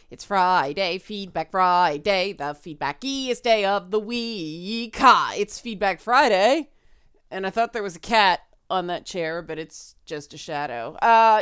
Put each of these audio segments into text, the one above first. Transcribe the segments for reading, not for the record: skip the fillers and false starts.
It's Friday, Feedback Friday, the feedbackiest day of the week. Ha! It's Feedback Friday, and I thought there was a cat on that chair, but it's just a shadow.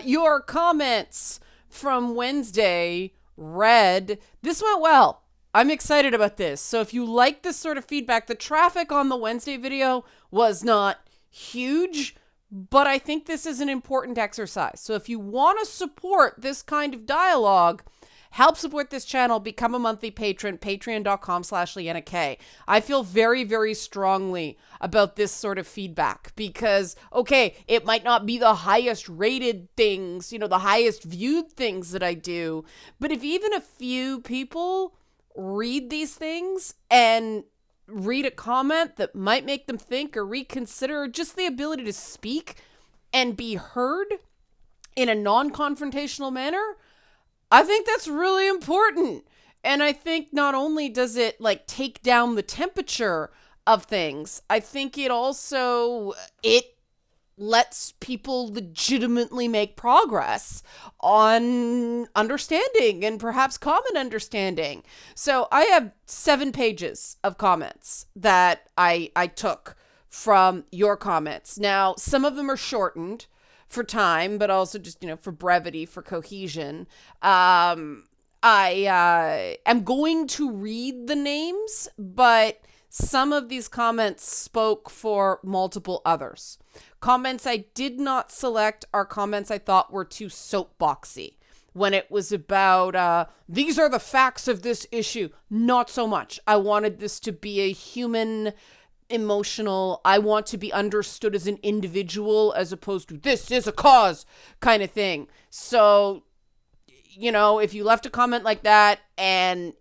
Your comments from Wednesday read, this went well. I'm excited about this. So if you like this sort of feedback, the traffic on the Wednesday video was not huge, but I think this is an important exercise. So if you want to support this kind of dialogue, help support this channel, become a monthly patron, patreon.com/Leanna K. I feel very, very strongly about this sort of feedback because, okay, it might not be the highest rated things, the highest viewed things that I do, but if even a few people read these things and read a comment that might make them think or reconsider, just the ability to speak and be heard in a non-confrontational manner, I think that's really important. And I think not only does it take down the temperature of things, I think it lets people legitimately make progress on understanding and perhaps common understanding. So I have 7 pages of comments that I took from your comments. Now, some of them are shortened for time, but also just, for brevity, for cohesion. I am going to read the names, but some of these comments spoke for multiple others. Comments I did not select are comments I thought were too soapboxy. When it was about, these are the facts of this issue, not so much. I wanted this to be a human, emotional, I want to be understood as an individual as opposed to this is a cause kind of thing. So, if you left a comment like that and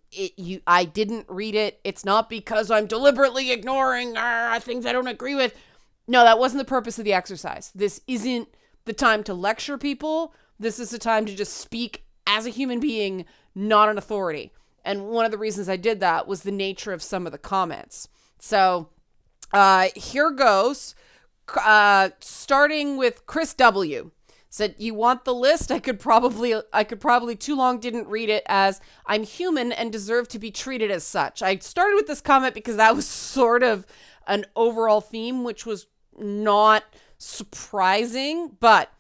I didn't read it, it's not because I'm deliberately ignoring things I don't agree with. No, that wasn't the purpose of the exercise. This isn't the time to lecture people. This is the time to just speak as a human being, not an authority. And one of the reasons I did that was the nature of some of the comments. So here goes, starting with Chris W. Said, you want the list? I could probably too long didn't read it as I'm human and deserve to be treated as such. I started with this comment because that was sort of an overall theme, which was not surprising, but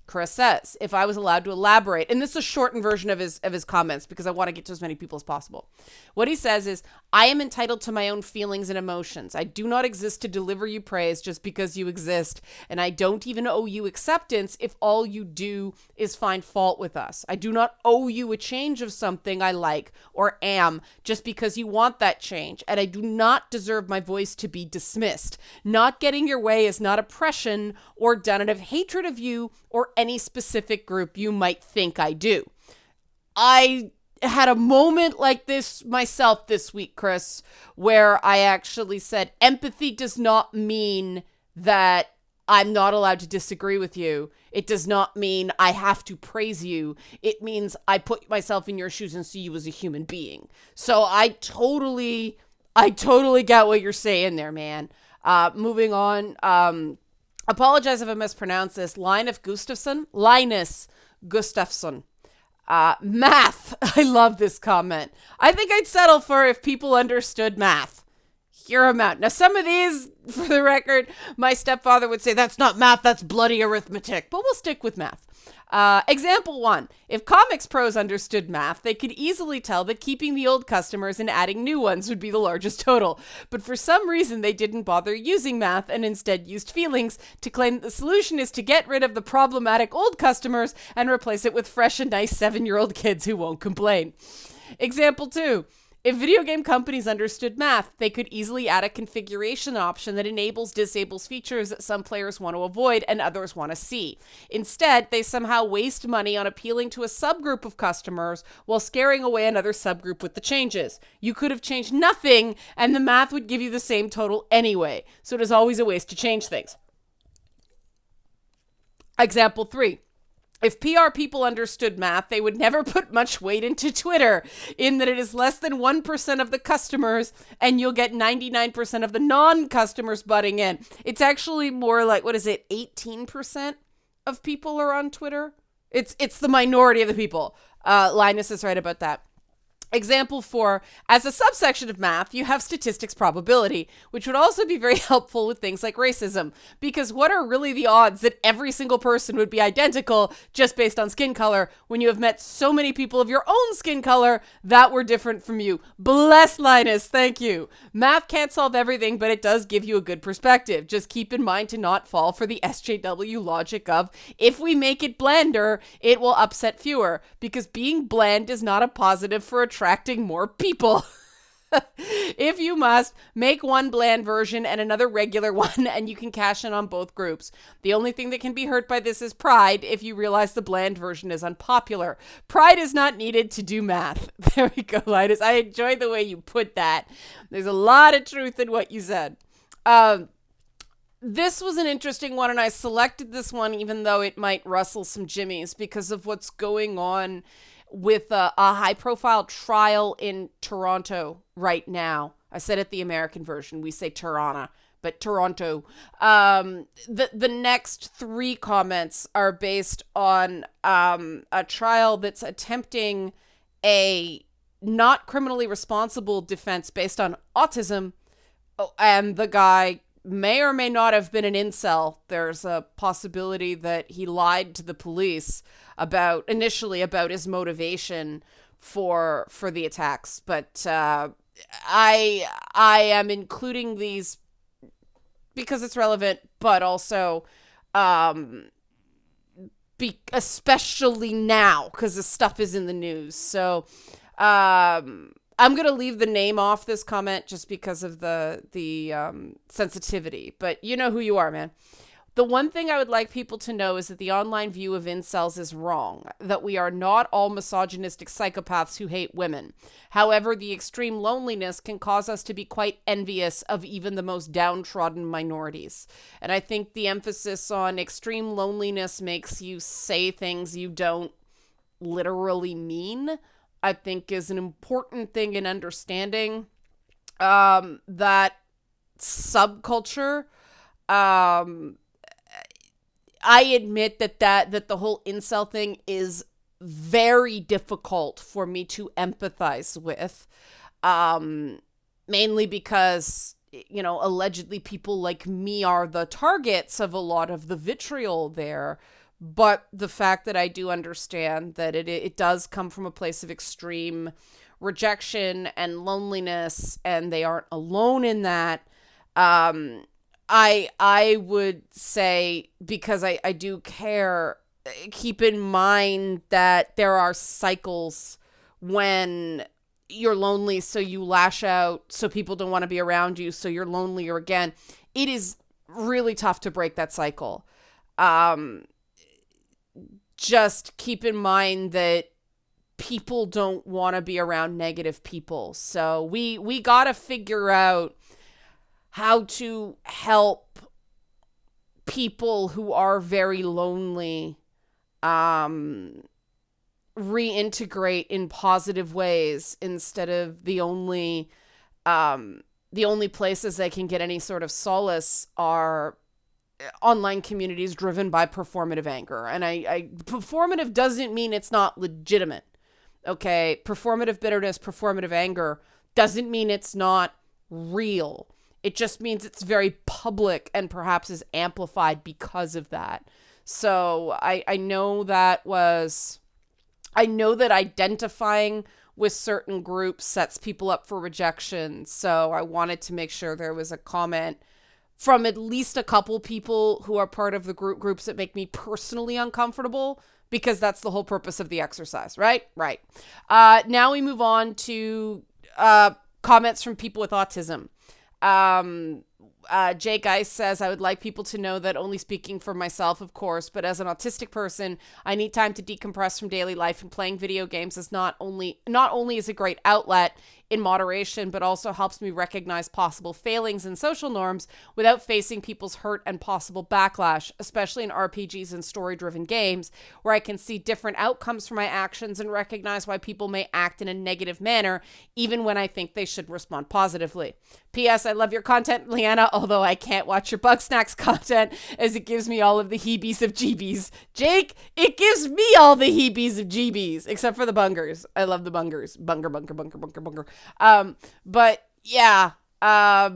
Chris says, if I was allowed to elaborate, and this is a shortened version of his comments because I want to get to as many people as possible. What he says is, I am entitled to my own feelings and emotions. I do not exist to deliver you praise just because you exist, and I don't even owe you acceptance if all you do is find fault with us. I do not owe you a change of something I like or am just because you want that change, and I do not deserve my voice to be dismissed. Not getting your way is not oppression or done out of hatred of you or any specific group you might think I do. I had a moment like this myself this week, Chris, where I actually said empathy does not mean that I'm not allowed to disagree with you. It does not mean I have to praise you. It means I put myself in your shoes and see you as a human being. So I totally get what you're saying there, man. Moving on. Apologize if I mispronounced this. Linus Gustafsson. Math. I love this comment. I think I'd settle for if people understood math. Hear them out. Now, some of these, for the record, my stepfather would say, that's not math, that's bloody arithmetic. But we'll stick with math. Example 1. If comics pros understood math, they could easily tell that keeping the old customers and adding new ones would be the largest total. But for some reason, they didn't bother using math and instead used feelings to claim that the solution is to get rid of the problematic old customers and replace it with fresh and nice 7-year-old kids who won't complain. Example 2. If video game companies understood math, they could easily add a configuration option that disables features that some players want to avoid and others want to see. Instead, they somehow waste money on appealing to a subgroup of customers while scaring away another subgroup with the changes. You could have changed nothing and the math would give you the same total anyway. So it is always a waste to change things. Example 3. If PR people understood math, they would never put much weight into Twitter, in that it is less than 1% of the customers and you'll get 99% of the non-customers butting in. It's actually more like, 18% of people are on Twitter? It's the minority of the people. Linus is right about that. Example 4, as a subsection of math, you have statistics probability, which would also be very helpful with things like racism. Because what are really the odds that every single person would be identical just based on skin color when you have met so many people of your own skin color that were different from you? Bless Linus, thank you. Math can't solve everything, but it does give you a good perspective. Just keep in mind to not fall for the SJW logic of, if we make it blander, it will upset fewer. Because being bland is not a positive for attracting more people. If you must, make one bland version and another regular one, and you can cash in on both groups. The only thing that can be hurt by this is pride if you realize the bland version is unpopular. Pride is not needed to do math. There we go, Linus. I enjoyed the way you put that. There's a lot of truth in what you said. This was an interesting one, and I selected this one even though it might rustle some jimmies because of what's going on with a high-profile trial in Toronto right now. I said it the American version. We say Toronto, but Toronto. The next 3 comments are based on a trial that's attempting a not criminally responsible defense based on autism, and the guy may or may not have been an incel. There's a possibility that he lied to the police initially about his motivation for the attacks. But I am including these because it's relevant, but also especially now because this stuff is in the news. So I'm going to leave the name off this comment just because of the sensitivity, but you know who you are, man. The one thing I would like people to know is that the online view of incels is wrong, that we are not all misogynistic psychopaths who hate women. However, the extreme loneliness can cause us to be quite envious of even the most downtrodden minorities. And I think the emphasis on extreme loneliness makes you say things you don't literally mean, I think is an important thing in understanding that subculture. I admit that the whole incel thing is very difficult for me to empathize with, mainly because, allegedly people like me are the targets of a lot of the vitriol there. But the fact that I do understand that it does come from a place of extreme rejection and loneliness, and they aren't alone in that. I would say, because I do care, keep in mind that there are cycles when you're lonely, so you lash out, so people don't want to be around you, so you're lonelier again. It is really tough to break that cycle. Just keep in mind that people don't want to be around negative people. So we got to figure out how to help people who are very lonely reintegrate in positive ways instead of the only places they can get any sort of solace are online communities driven by performative anger. And I performative doesn't mean it's not legitimate. Okay, performative bitterness, performative anger doesn't mean it's not real. It just means it's very public and perhaps is amplified because of that. So I know that identifying with certain groups sets people up for rejection. So I wanted to make sure there was a comment from at least a couple people who are part of the groups that make me personally uncomfortable, because that's the whole purpose of the exercise, right? Right. Now we move on to comments from people with autism. Jake Ice says, I would like people to know that, only speaking for myself, of course, but as an autistic person, I need time to decompress from daily life, and playing video games is not only is a great outlet in moderation, but also helps me recognize possible failings in social norms without facing people's hurt and possible backlash, especially in RPGs and story-driven games, where I can see different outcomes for my actions and recognize why people may act in a negative manner, even when I think they should respond positively. P.S. I love your content, Leanna. although I can't watch your Bug Snacks content as it gives me all of the heebies of jeebies. Jake, it gives me all the heebies of jeebies, except for the bungers. I love the bungers. Bunger. But yeah, I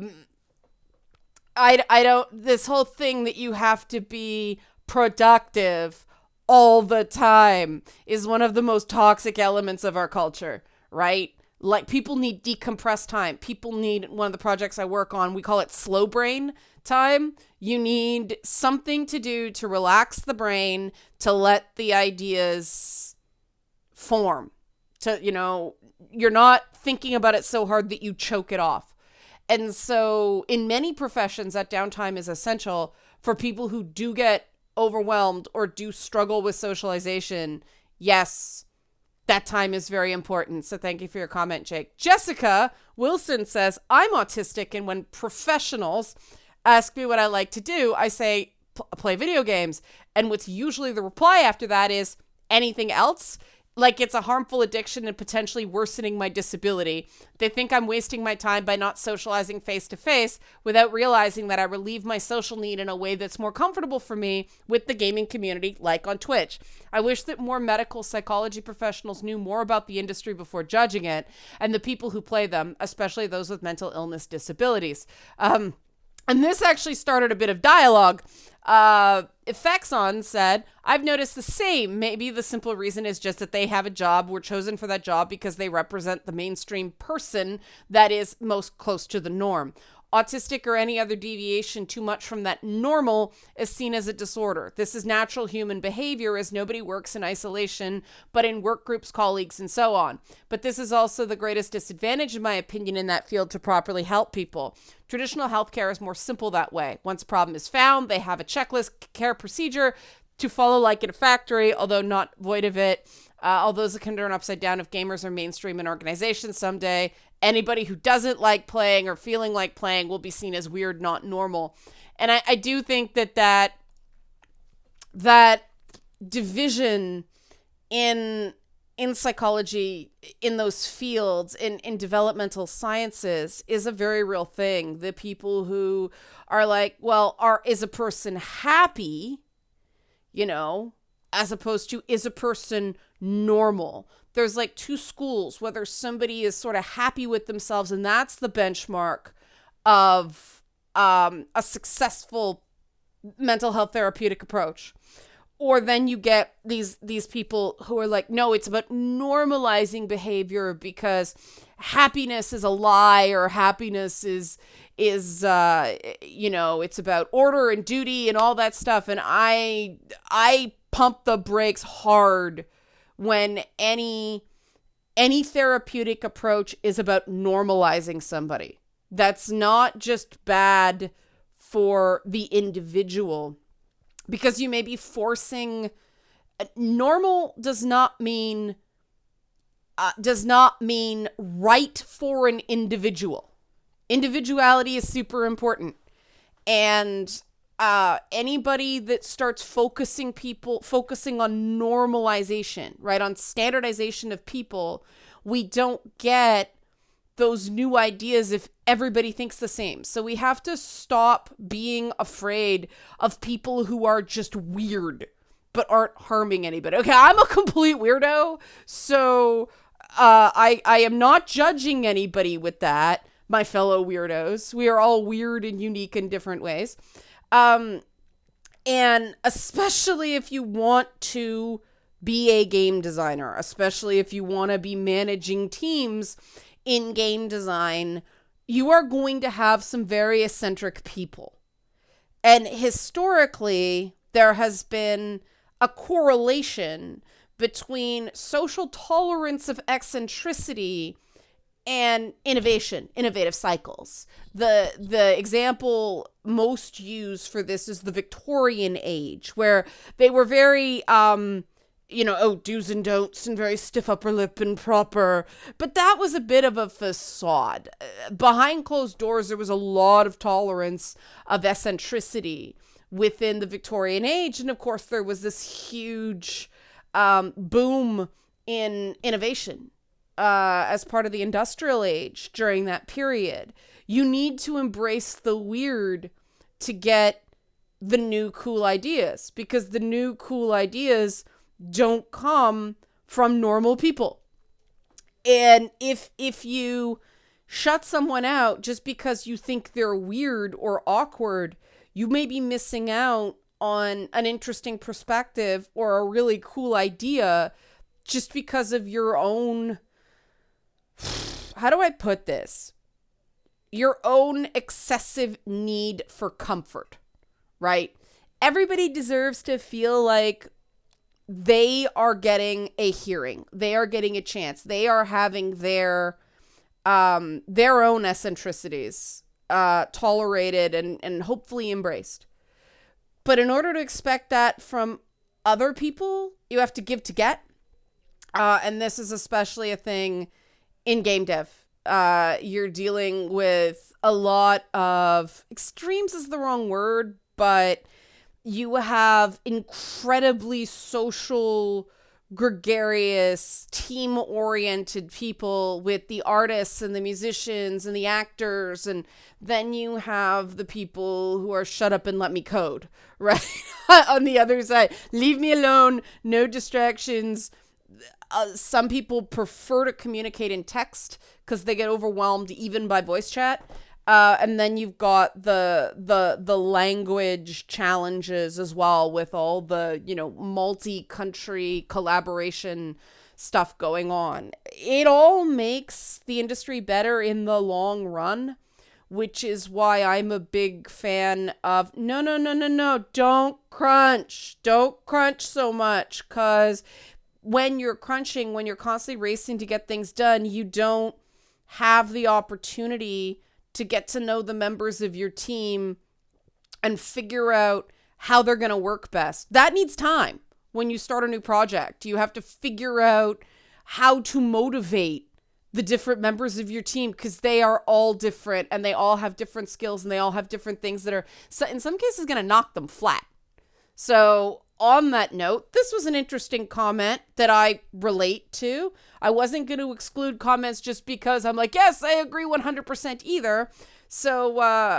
don't, this whole thing that you have to be productive all the time is one of the most toxic elements of our culture, right? Like, people need decompressed time. People need, one of the projects I work on, we call it slow brain time. You need something to do to relax the brain, to let the ideas form. To, you're not thinking about it so hard that you choke it off. And so in many professions, that downtime is essential for people who do get overwhelmed or do struggle with socialization. Yes, that time is very important. So thank you for your comment, Jake. Jessica Wilson says, I'm autistic, and when professionals ask me what I like to do, I say, play video games. And what's usually the reply after that is, anything else? Like it's a harmful addiction and potentially worsening my disability. They think I'm wasting my time by not socializing face to face without realizing that I relieve my social need in a way that's more comfortable for me with the gaming community, like on Twitch. I wish that more medical psychology professionals knew more about the industry before judging it, and the people who play them, especially those with mental illness disabilities. And this actually started a bit of dialogue. Effexon said, I've noticed the same. Maybe the simple reason is just that they have a job, were chosen for that job because they represent the mainstream person that is most close to the norm. Autistic or any other deviation too much from that normal is seen as a disorder. This is natural human behavior, as nobody works in isolation, but in work groups, colleagues, and so on. But this is also the greatest disadvantage, in my opinion, in that field to properly help people. Traditional healthcare is more simple that way. Once a problem is found, they have a checklist care procedure to follow like in a factory, although not void of it. Although it can turn upside down if gamers are mainstream in organizations someday. Anybody who doesn't like playing or feeling like playing will be seen as weird, not normal. And I do think that division in psychology, in those fields, in developmental sciences, is a very real thing. The people who are like, well, is a person happy, as opposed to, is a person normal? There's like two schools, whether somebody is sort of happy with themselves, and that's the benchmark of a successful mental health therapeutic approach. Or then you get these people who are like, no, it's about normalizing behavior because happiness is a lie, or happiness is it's about order and duty and all that stuff. And I pump the brakes hard when any therapeutic approach is about normalizing somebody. That's not just bad for the individual, because you may be forcing. Normal does not mean right for an individual. Individuality is super important. And anybody that starts focusing on normalization, right, on standardization of people, we don't get those new ideas if everybody thinks the same. So we have to stop being afraid of people who are just weird but aren't harming anybody. Okay, I'm a complete weirdo, so I am not judging anybody with that, my fellow weirdos. We are all weird and unique in different ways. And especially if you want to be a game designer, especially if you want to be managing teams in game design, you are going to have some very eccentric people. And historically, there has been a correlation between social tolerance of eccentricity and innovative cycles. The example most used for this is the Victorian age, where they were very, do's and don'ts and very stiff upper lip and proper. But that was a bit of a facade. Behind closed doors, there was a lot of tolerance of eccentricity within the Victorian age. And of course, there was this huge boom in innovation as part of the industrial age during that period. You need to embrace the weird to get the new cool ideas, because the new cool ideas don't come from normal people. And if you shut someone out just because you think they're weird or awkward, you may be missing out on an interesting perspective or a really cool idea just because of your own, how do I put this? Your own excessive need for comfort, right? Everybody deserves to feel like they are getting a hearing. They are getting a chance. They are having their own eccentricities tolerated and hopefully embraced. But in order to expect that from other people, you have to give to get. And this is especially a thing in game dev. You're dealing with a lot of extremes is the wrong word, but you have incredibly social, gregarious, team-oriented people with the artists and the musicians and the actors, and then you have the people who are shut up and let me code, right? On the other side, leave me alone, no distractions. Some people prefer to communicate in text because they get overwhelmed even by voice chat. And then you've got the language challenges as well, with all the, multi-country collaboration stuff going on. It all makes the industry better in the long run, which is why I'm a big fan of no, don't crunch so much, because when you're crunching, when you're constantly racing to get things done, you don't have the opportunity to get to know the members of your team and figure out how they're going to work best. That needs time. When you start a new project, you have to figure out how to motivate the different members of your team, because they are all different and they all have different skills and they all have different things that are, in some cases, going to knock them flat. So on that note, this was an interesting comment that I relate to. I wasn't going to exclude comments just because I'm like, yes, I agree 100% either. So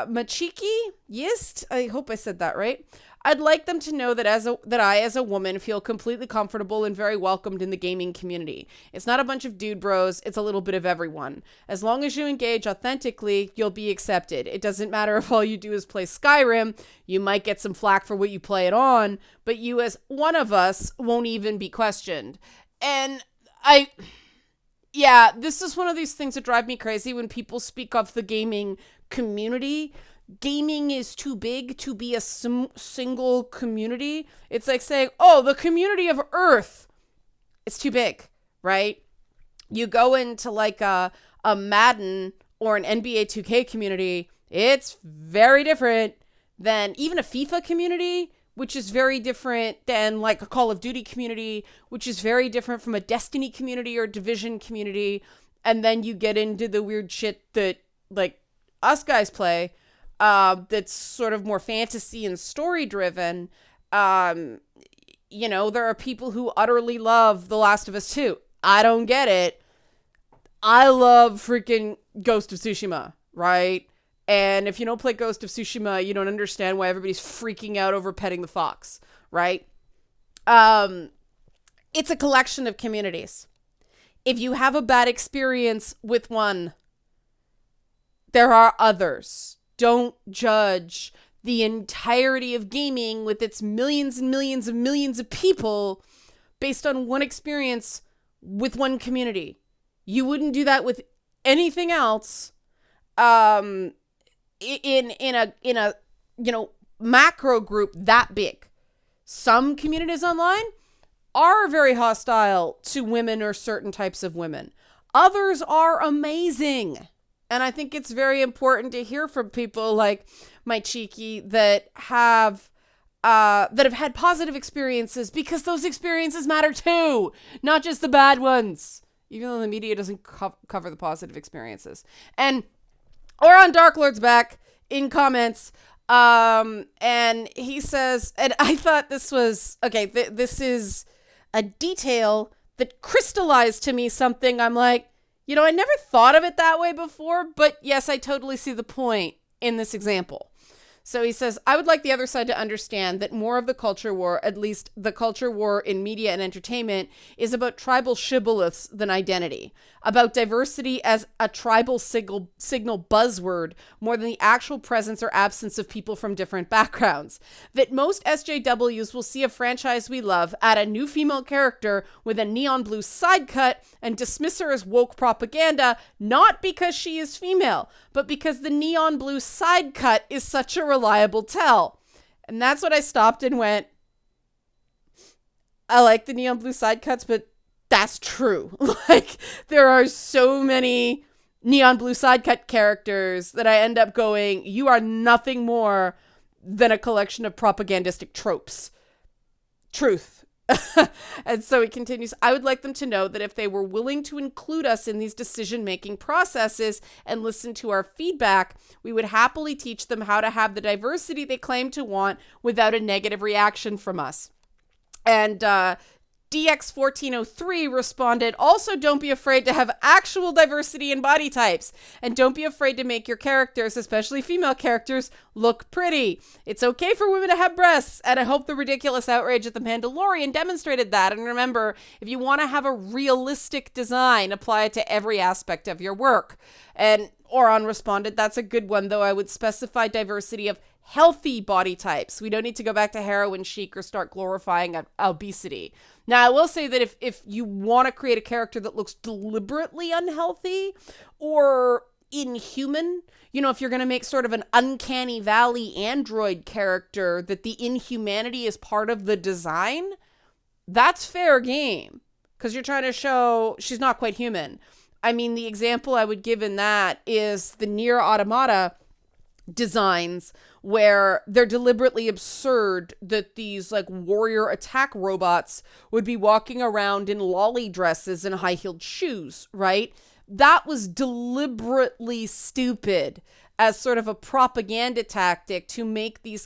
Machiki, Yist, I hope I said that right. I'd like them to know that I, as a woman, feel completely comfortable and very welcomed in the gaming community. It's not a bunch of dude bros. It's a little bit of everyone. As long as you engage authentically, you'll be accepted. It doesn't matter if all you do is play Skyrim. You might get some flack for what you play it on, but you as one of us won't even be questioned. And this is one of these things that drive me crazy when people speak of the gaming community. Gaming is too big to be a single community. It's like saying, oh, the community of Earth. It's too big, right? You go into like a Madden or an NBA 2K community, it's very different than even a FIFA community, which is very different than like a Call of Duty community, which is very different from a Destiny community or Division community. And then you get into the weird shit that like us guys play, that's sort of more fantasy and story driven. There are people who utterly love The Last of Us 2. I don't get it. I love freaking Ghost of Tsushima, right? And if you don't play Ghost of Tsushima, you don't understand why everybody's freaking out over petting the fox, right? It's a collection of communities. If you have a bad experience with one, there are others. Don't judge the entirety of gaming with its millions and millions and millions of people based on one experience with one community. You wouldn't do that with anything else. In a macro group that big. Some communities online are very hostile to women or certain types of women. Others are amazing. And I think it's very important to hear from people like my Cheeky that have had positive experiences, because those experiences matter too, not just the bad ones, even though the media doesn't cover the positive experiences. And Oran Darklord's back in comments, and he says, and I thought this was, okay, this is a detail that crystallized to me something. I'm like, I never thought of it that way before, but yes, I totally see the point in this example. So he says, I would like the other side to understand that more of the culture war, at least the culture war in media and entertainment, is about tribal shibboleths than identity, about diversity as a tribal signal buzzword more than the actual presence or absence of people from different backgrounds. That most SJWs will see a franchise we love add a new female character with a neon blue side cut and dismiss her as woke propaganda, not because she is female, but because the neon blue side cut is such a reliable tell. And that's what I stopped and went, I like the neon blue side cuts, but that's true. Like, there are so many neon blue side cut characters that I end up going, you are nothing more than a collection of propagandistic tropes. Truth. And so he continues, I would like them to know that if they were willing to include us in these decision-making processes and listen to our feedback, we would happily teach them how to have the diversity they claim to want without a negative reaction from us. And DX1403 responded, also don't be afraid to have actual diversity in body types. And don't be afraid to make your characters, especially female characters, look pretty. It's okay for women to have breasts. And I hope the ridiculous outrage at The Mandalorian demonstrated that. And remember, if you want to have a realistic design, apply it to every aspect of your work. And Oron responded, that's a good one, though I would specify diversity of healthy body types. We don't need to go back to heroin chic or start glorifying obesity. Now, I will say that if you want to create a character that looks deliberately unhealthy or inhuman, if you're going to make sort of an uncanny valley android character that the inhumanity is part of the design, that's fair game because you're trying to show she's not quite human. I mean, the example I would give in that is the Nier Automata designs where they're deliberately absurd that these like warrior attack robots would be walking around in lolly dresses and high-heeled shoes, right? That was deliberately stupid as sort of a propaganda tactic to make these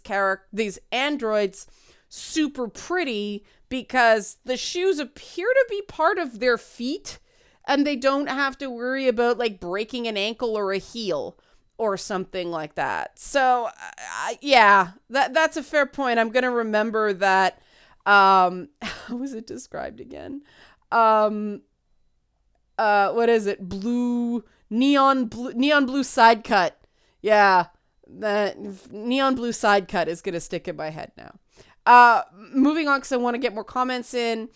androids super pretty because the shoes appear to be part of their feet and they don't have to worry about like breaking an ankle or a heel or something like that. So, yeah, that's a fair point. I'm going to remember that. How was it described again? What is it? Neon blue side cut. Yeah, that neon blue side cut is going to stick in my head now. Moving on, because I want to get more comments in.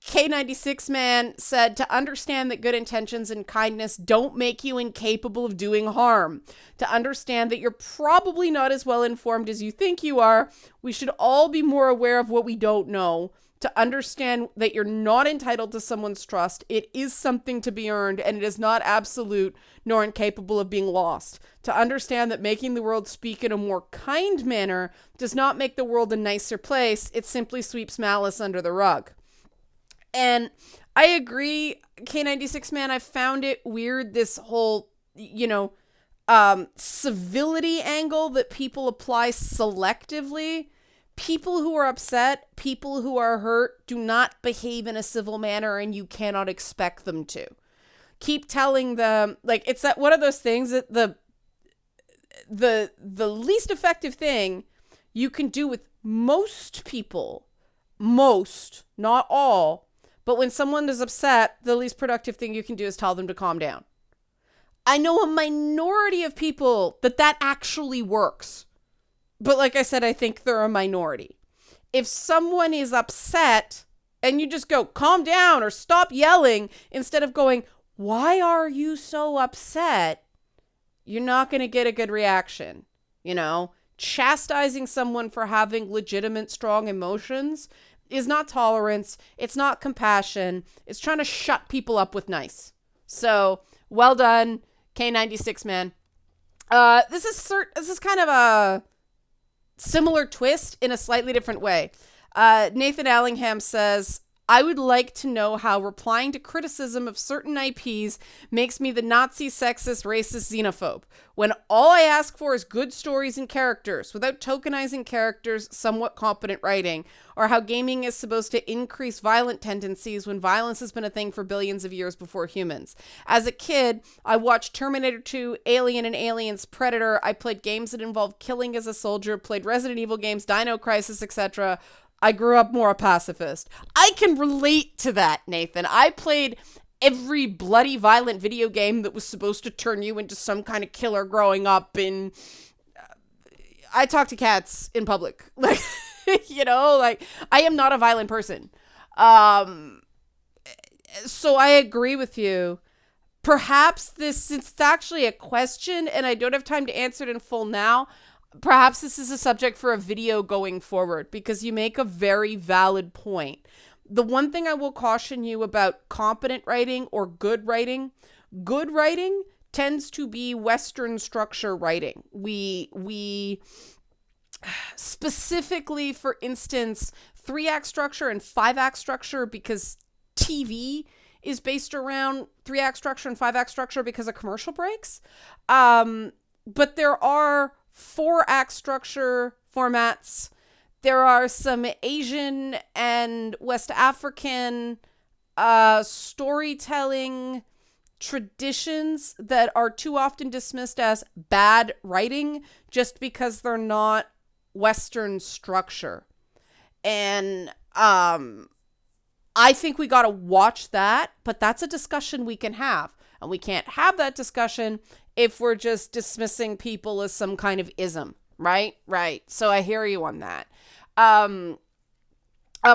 K96 Man said, to understand that good intentions and kindness don't make you incapable of doing harm. To understand that you're probably not as well informed as you think you are. We should all be more aware of what we don't know. To understand that you're not entitled to someone's trust. It is something to be earned, and it is not absolute nor incapable of being lost. To understand that making the world speak in a more kind manner does not make the world a nicer place. It simply sweeps malice under the rug. And I agree, K96 Man, I found it weird, this whole, civility angle that people apply selectively. People who are upset, people who are hurt, do not behave in a civil manner, and you cannot expect them to. Keep telling them, like, it's that one of those things that the least effective thing you can do with most people, not all, but when someone is upset, the least productive thing you can do is tell them to calm down. I know a minority of people that actually works. But like I said, I think they're a minority. If someone is upset and you just go, calm down or stop yelling, instead of going, why are you so upset? You're not going to get a good reaction. Chastising someone for having legitimate, strong emotions is not tolerance. It's not compassion. It's trying to shut people up with nice. So, well done, K96 Man. This is kind of a similar twist in a slightly different way. Nathan Allingham says, I would like to know how replying to criticism of certain IPs makes me the Nazi, sexist, racist, xenophobe, when all I ask for is good stories and characters, without tokenizing characters, somewhat competent writing, or how gaming is supposed to increase violent tendencies when violence has been a thing for billions of years before humans. As a kid, I watched Terminator 2, Alien and Aliens, Predator. I played games that involved killing as a soldier, played Resident Evil games, Dino Crisis, etc. I grew up more a pacifist. I can relate to that, Nathan. I played every bloody violent video game that was supposed to turn you into some kind of killer growing up, and I talk to cats in public. Like, like, I am not a violent person. So I agree with you. Perhaps since it's actually a question and I don't have time to answer it in full now, perhaps this is a subject for a video going forward, because you make a very valid point. The one thing I will caution you about competent writing or good writing tends to be Western structure writing. We specifically, for instance, 3-act structure and 5-act structure, because TV is based around 3-act structure and 5-act structure because of commercial breaks. But there are 4-act structure formats. There are some Asian and West African storytelling traditions that are too often dismissed as bad writing just because they're not Western structure. And I think we got to watch that, but that's a discussion we can have. And we can't have that discussion if we're just dismissing people as some kind of ism, right? Right. So I hear you on that.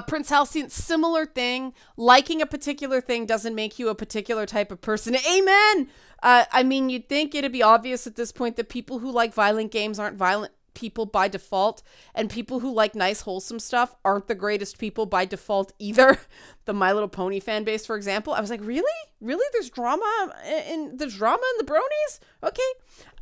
Prince Halcyon, similar thing. Liking a particular thing doesn't make you a particular type of person. Amen! I mean, you'd think it'd be obvious at this point that people who like violent games aren't violent people by default, and people who like nice, wholesome stuff aren't the greatest people by default either. The My Little Pony fan base, for example. I was like, really? Really? There's drama in the bronies? Okay.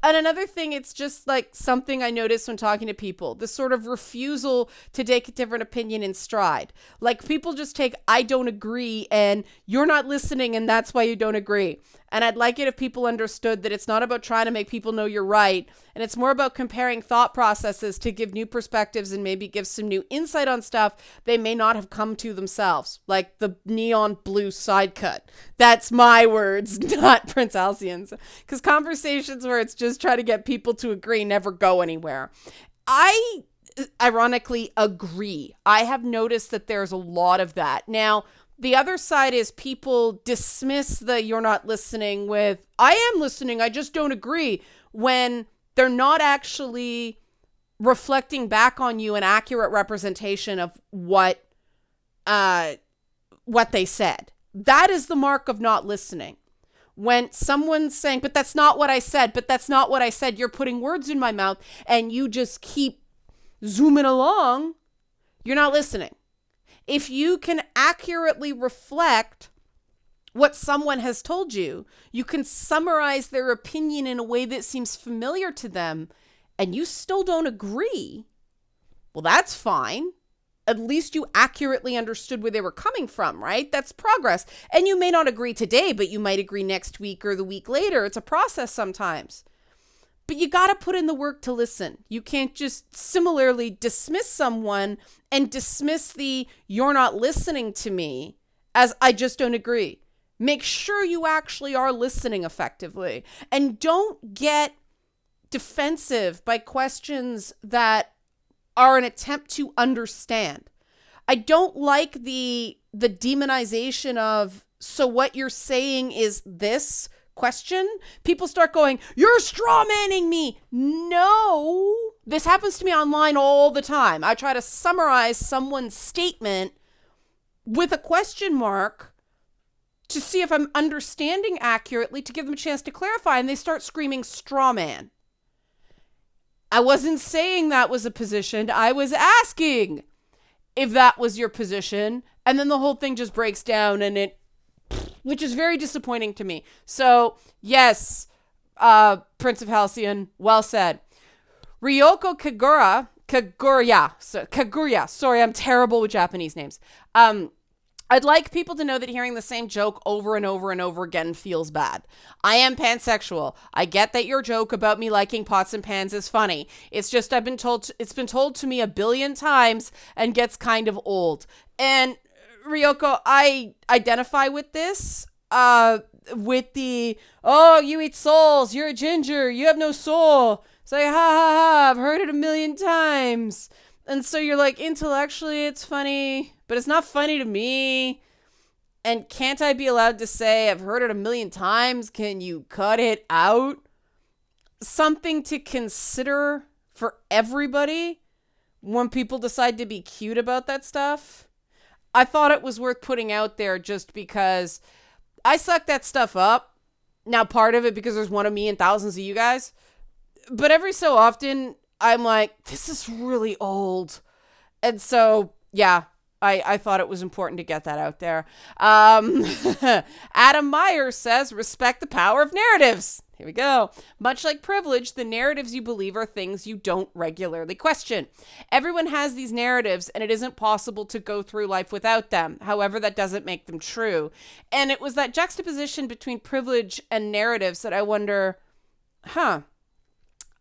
And another thing, it's just like something I noticed when talking to people, this sort of refusal to take a different opinion in stride. Like, people just take, I don't agree, and you're not listening, and that's why you don't agree. And I'd like it if people understood that it's not about trying to make people know you're right, and it's more about comparing thought processes to give new perspectives and maybe give some new insight on stuff they may not have come to themselves, like the neon blue side cut. That's my words, not Prince Halcyon's. Because conversations where it's just trying to get people to agree never go anywhere. I ironically agree. I have noticed that there's a lot of that. Now, the other side is people dismiss the you're not listening with, I am listening, I just don't agree, when they're not actually reflecting back on you an accurate representation of what they said. That is the mark of not listening. When someone's saying, but that's not what I said, you're putting words in my mouth, and you just keep zooming along, you're not listening. If you can accurately reflect what someone has told you, you can summarize their opinion in a way that seems familiar to them, and you still don't agree, well, that's fine. At least you accurately understood where they were coming from, right? That's progress. And you may not agree today, but you might agree next week or the week later. It's a process sometimes. But you got to put in the work to listen. You can't just similarly dismiss someone and dismiss the you're not listening to me as I just don't agree. Make sure you actually are listening effectively. And don't get defensive by questions that are an attempt to understand. I don't like the demonization of, so what you're saying is this question. People start going, you're straw manning me. No, this happens to me online all the time. I try to summarize someone's statement with a question mark to see if I'm understanding accurately, to give them a chance to clarify, and they start screaming straw man. I wasn't saying that was a position. I was asking if that was your position. And then the whole thing just breaks down, and which is very disappointing to me. So yes, Prince of Halcyon, well said. Ryoko Kaguya. Sorry, I'm terrible with Japanese names. I'd like people to know that hearing the same joke over and over and over again feels bad. I am pansexual. I get that your joke about me liking pots and pans is funny. It's just it's been told to me a billion times and gets kind of old. And Ryoko, I identify with this. With the, oh, you eat souls, you're a ginger, you have no soul. It's like, ha ha ha, I've heard it a million times. And so you're like, intellectually it's funny, but it's not funny to me. And can't I be allowed to say, I've heard it a million times, can you cut it out? Something to consider for everybody when people decide to be cute about that stuff. I thought it was worth putting out there just because I suck that stuff up. Now, part of it because there's one of me and thousands of you guys. But every so often, I'm like, this is really old. And so, yeah, I thought it was important to get that out there. Adam Meyer says, respect the power of narratives. Here we go. Much like privilege, the narratives you believe are things you don't regularly question. Everyone has these narratives, and it isn't possible to go through life without them. However, that doesn't make them true. And it was that juxtaposition between privilege and narratives that I wonder, I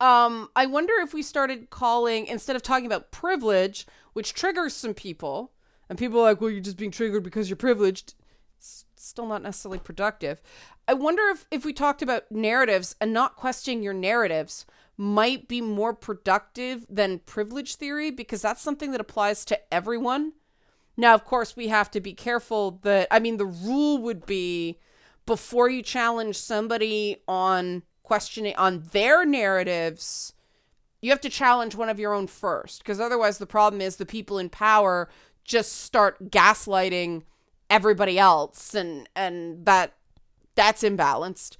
wonder if we started calling, instead of talking about privilege, which triggers some people, and people are like, well, you're just being triggered because you're privileged. It's still not necessarily productive. I wonder if we talked about narratives and not questioning your narratives might be more productive than privilege theory, because that's something that applies to everyone. Now, of course, we have to be careful that, the rule would be before you challenge somebody on questioning on their narratives, you have to challenge one of your own first, because otherwise the problem is the people in power just start gaslighting everybody else, and that's imbalanced.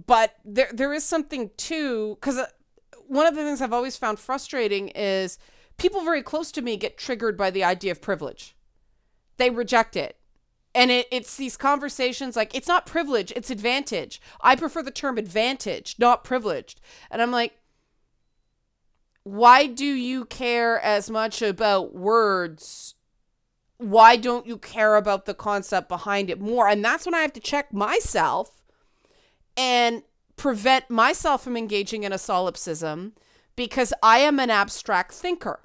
But there is something too, because one of the things I've always found frustrating is people very close to me get triggered by the idea of privilege. They reject it. And it's these conversations like, it's not privilege, it's advantage. I prefer the term advantage, not privileged. And I'm like, why do you care as much about words? Why don't you care about the concept behind it more? And that's when I have to check myself and prevent myself from engaging in a solipsism, because I am an abstract thinker.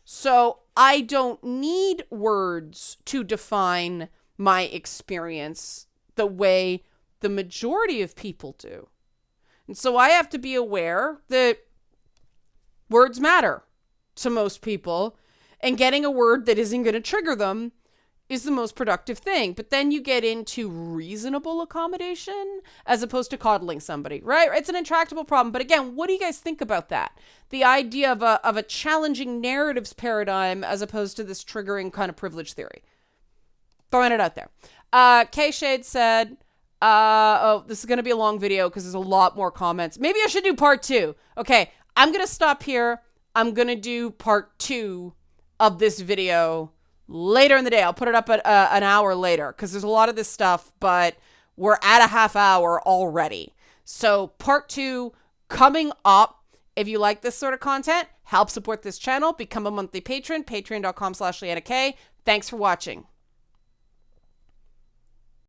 So I don't need words to define my experience the way the majority of people do. And so I have to be aware that words matter to most people, and getting a word that isn't going to trigger them is the most productive thing. But then you get into reasonable accommodation as opposed to coddling somebody, right? It's an intractable problem. But again, what do you guys think about that? The idea of a challenging narratives paradigm as opposed to this triggering kind of privilege theory. Throwing it out there. K-Shade said, this is going to be a long video because there's a lot more comments. Maybe I should do part 2. Okay, I'm going to stop here. I'm going to do part 2 of this video later in the day. I'll put it up at an hour later because there's a lot of this stuff, but we're at a half hour already. So part 2 coming up. If you like this sort of content, help support this channel. Become a monthly patron, patreon.com/LeannaK. Thanks for watching.